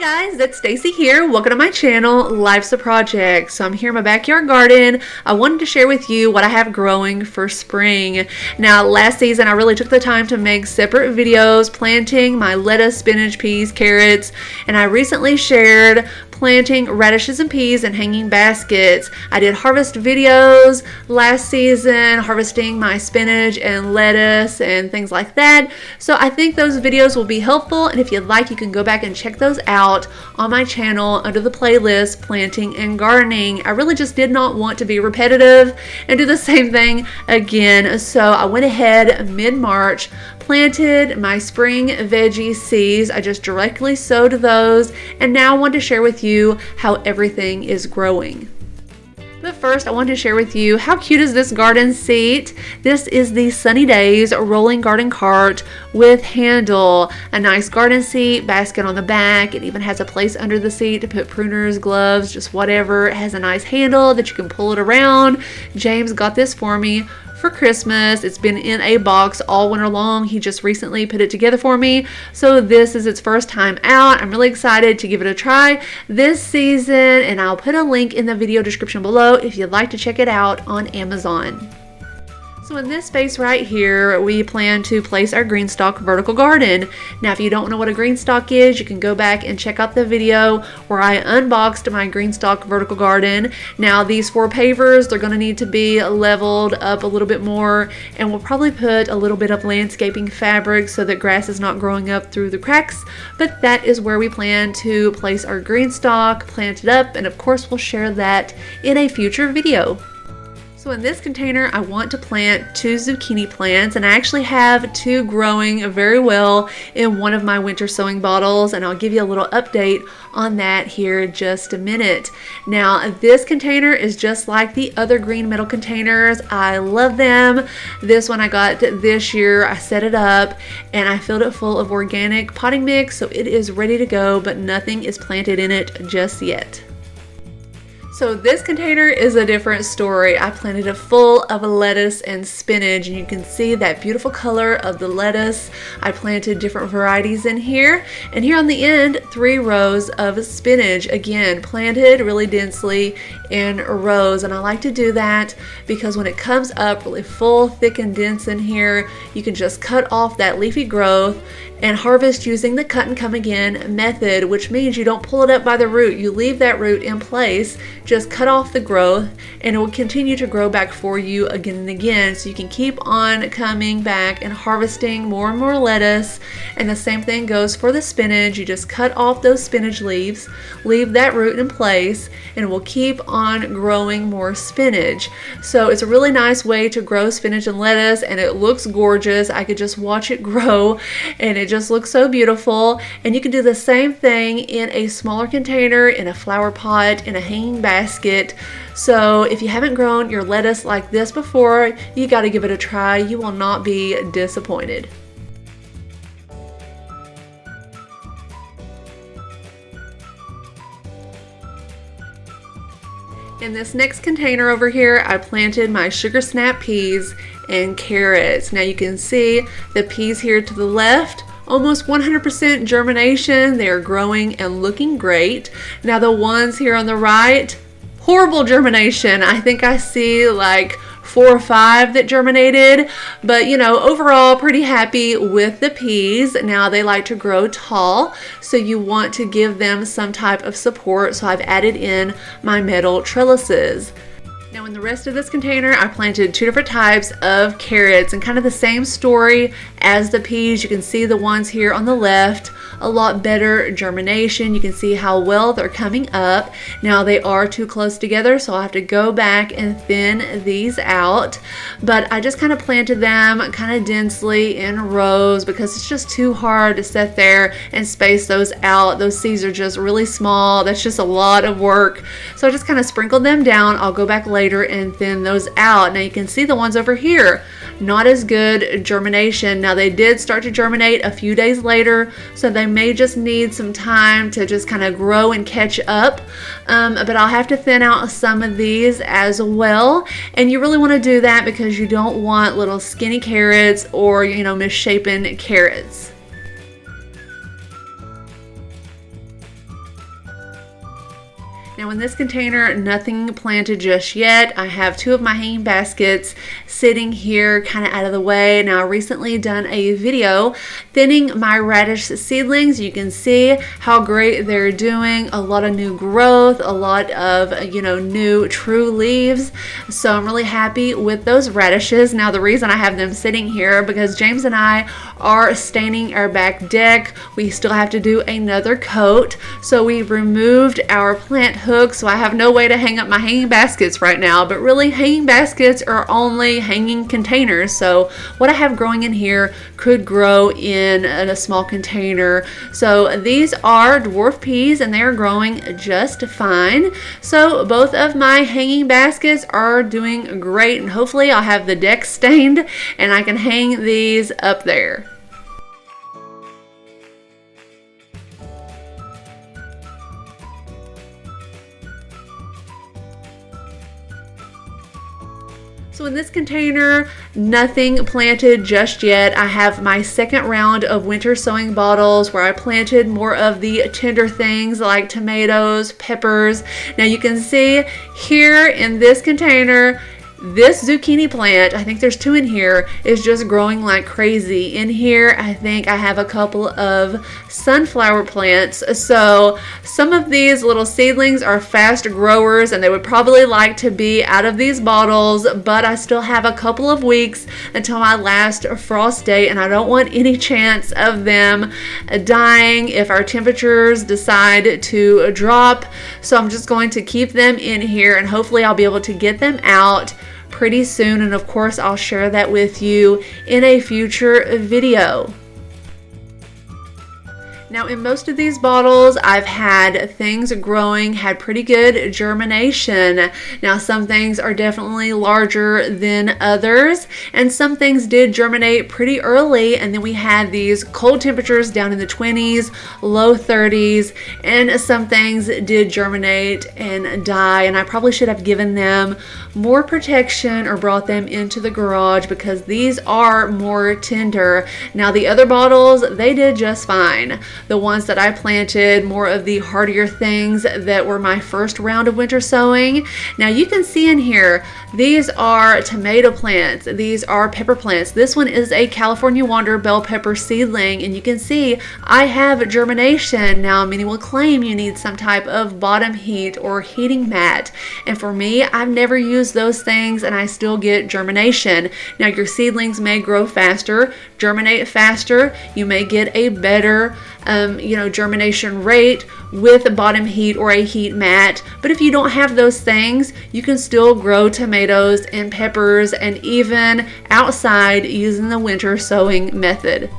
Guys, it's Stacy here. Welcome to my channel, Life's a Project. So I'm here in my backyard garden. I wanted to share with you what I have growing for spring. Now, last season I really took the time to make separate videos planting my lettuce, spinach, peas, carrots, and I recently shared planting radishes and peas in hanging baskets. I did harvest videos last season, harvesting my spinach and lettuce and things like that. So I think those videos will be helpful, and if you'd like, you can go back and check those out on my channel under the playlist Planting and Gardening. I really just did not want to be repetitive and do the same thing again. So I went ahead mid-March, planted my spring veggie seeds. I just directly sowed those, and now I want to share with you how everything is growing. But first, I want to share with you how cute is this garden seat. This is the Sunny Days rolling garden cart with handle. A nice garden seat, basket on the back. It even has a place under the seat to put pruners, gloves, just whatever. It has a nice handle that you can pull it around. James got this for me for Christmas. It's been in a box all winter long. He just recently put it together for me. So this is its first time out. I'm really excited to give it a try this season, and I'll put a link in the video description below if you'd like to check it out on Amazon. So in this space right here, we plan to place our GreenStalk vertical garden. Now, if you don't know what a GreenStalk is, you can go back and check out the video where I unboxed my GreenStalk vertical garden. Now, these 4 pavers, they're going to need to be leveled up a little bit more, and we'll probably put a little bit of landscaping fabric so that grass is not growing up through the cracks. But that is where we plan to place our GreenStalk, plant it up, and of course we'll share that in a future video. So in this container, I want to plant 2 zucchini plants, and I actually have 2 growing very well in one of my winter sowing bottles, and I'll give you a little update on that here in just a minute. Now, this container is just like the other green metal containers. I love them. This one I got this year. I set it up and I filled it full of organic potting mix, so it is ready to go, but nothing is planted in it just yet. So this container is a different story. I planted it full of lettuce and spinach, and you can see that beautiful color of the lettuce. I planted different varieties in here, and here on the end, 3 rows of spinach, again planted really densely in rows. And I like to do that because when it comes up really full, thick, and dense in here, you can just cut off that leafy growth and harvest using the cut and come again method, which means you don't pull it up by the root. You leave that root in place, just cut off the growth, and it will continue to grow back for you again and again. So you can keep on coming back and harvesting more and more lettuce. And the same thing goes for the spinach. You just cut off those spinach leaves, leave that root in place, and it will keep on growing more spinach. So it's a really nice way to grow spinach and lettuce, and it looks gorgeous. I could just watch it grow, and it just looks so beautiful. And you can do the same thing in a smaller container, in a flower pot, in a hanging basket. So if you haven't grown your lettuce like this before, you got to give it a try. You will not be disappointed. In this next container over here, I planted my sugar snap peas and carrots. Now you can see the peas here to the left, almost 100% germination. They are growing and looking great. Now the ones here on the right, horrible germination. I think I see like 4 or 5 that germinated, but you know, overall pretty happy with the peas. Now they like to grow tall, so you want to give them some type of support, so I've added in my metal trellises. Now in the rest of this container, I planted 2 different types of carrots, and kind of the same story as the peas. You can see the ones here on the left, a lot better germination. You can see how well they're coming up. Now they are too close together, so I'll have to go back and thin these out. But I just kind of planted them kind of densely in rows because it's just too hard to sit there and space those out. Those seeds are just really small. That's just a lot of work. So I just kind of sprinkled them down. I'll go back later and thin those out. Now you can see the ones over here, not as good germination. Now they did start to germinate a few days later, so they may just need some time to just kind of grow and catch up. But I'll have to thin out some of these as well. And you really want to do that because you don't want little skinny carrots or, you know, misshapen carrots. Now in this container, nothing planted just yet. I have 2 of my hanging baskets sitting here kind of out of the way. Now I recently done a video thinning my radish seedlings. You can see how great they're doing. A lot of new growth, a lot of, new true leaves. So I'm really happy with those radishes. Now the reason I have them sitting here because James and I are staining our back deck. We still have to do another coat. So we removed our plant hook, so I have no way to hang up my hanging baskets right now, but really hanging baskets are only hanging containers, so what I have growing in here could grow in a small container. So these are dwarf peas and they are growing just fine. So both of my hanging baskets are doing great, and hopefully I'll have the deck stained and I can hang these up there. So in this container, nothing planted just yet. I have my second round of winter sowing bottles where I planted more of the tender things like tomatoes, peppers. Now you can see here in this container, this zucchini plant, I think there's 2 in here, is just growing like crazy. In here, I think I have a couple of sunflower plants. So some of these little seedlings are fast growers and they would probably like to be out of these bottles, but I still have a couple of weeks until my last frost date and I don't want any chance of them dying if our temperatures decide to drop. So I'm just going to keep them in here and hopefully I'll be able to get them out pretty soon, and of course I'll share that with you in a future video. Now in most of these bottles, I've had things growing, had pretty good germination. Now some things are definitely larger than others, and some things did germinate pretty early, and then we had these cold temperatures down in the 20s, low 30s, and some things did germinate and die, and I probably should have given them more protection or brought them into the garage because these are more tender. Now the other bottles, they did just fine. The ones that I planted, more of the hardier things that were my first round of winter sowing. Now you can see in here, these are tomato plants, these are pepper plants. This one is a California Wonder bell pepper seedling, and you can see I have germination. Now many will claim you need some type of bottom heat or heating mat, and for me, I've never used those things and I still get germination. Now your seedlings may grow faster, germinate faster, you may get a better germination rate with a bottom heat or a heat mat, but if you don't have those things, you can still grow tomatoes and peppers and even outside using the winter sowing method.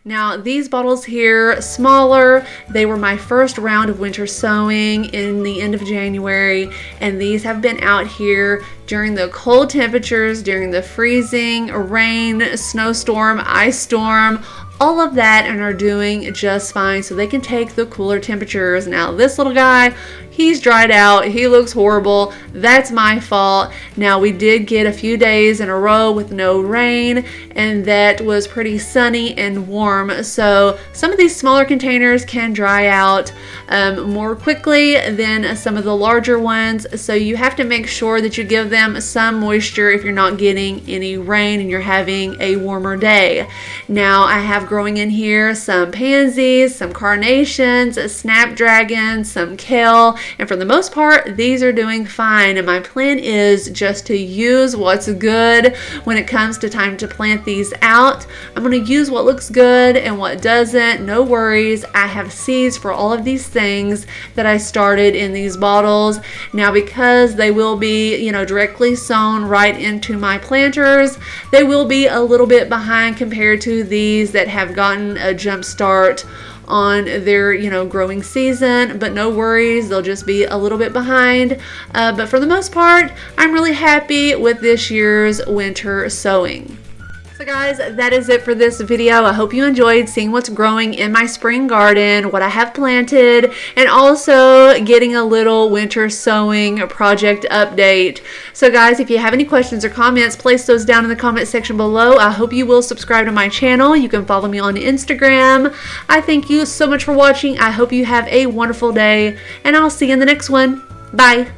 Now these bottles here, smaller, they were my first round of winter sowing in the end of January, and these have been out here during the cold temperatures, during the freezing, rain, snowstorm, ice storm, all of that, and are doing just fine, so they can take the cooler temperatures. Now this little guy, he's dried out, he looks horrible, that's my fault. Now we did get a few days in a row with no rain, and that was pretty sunny and warm, so some of these smaller containers can dry out more quickly than some of the larger ones, so you have to make sure that you give them some moisture if you're not getting any rain and you're having a warmer day. Now I have growing in here some pansies, some carnations, snapdragons, some kale, and for the most part these are doing fine, and my plan is just to use what's good when it comes to time to plant these out. I'm going to use what looks good and what doesn't, no worries. I have seeds for all of these things that I started in these bottles. Now because they will be directly sown right into my planters, they will be a little bit behind compared to these that have gotten a jump start on their growing season, but no worries, they'll just be a little bit behind, but for the most part I'm really happy with this year's winter sowing. So guys, that is it for this video. I hope you enjoyed seeing what's growing in my spring garden, what I have planted, and also getting a little winter sowing project update. So guys, if you have any questions or comments, place those down in the comment section below. I hope you will subscribe to my channel. You can follow me on Instagram. I thank you so much for watching. I hope you have a wonderful day, and I'll see you in the next one. Bye.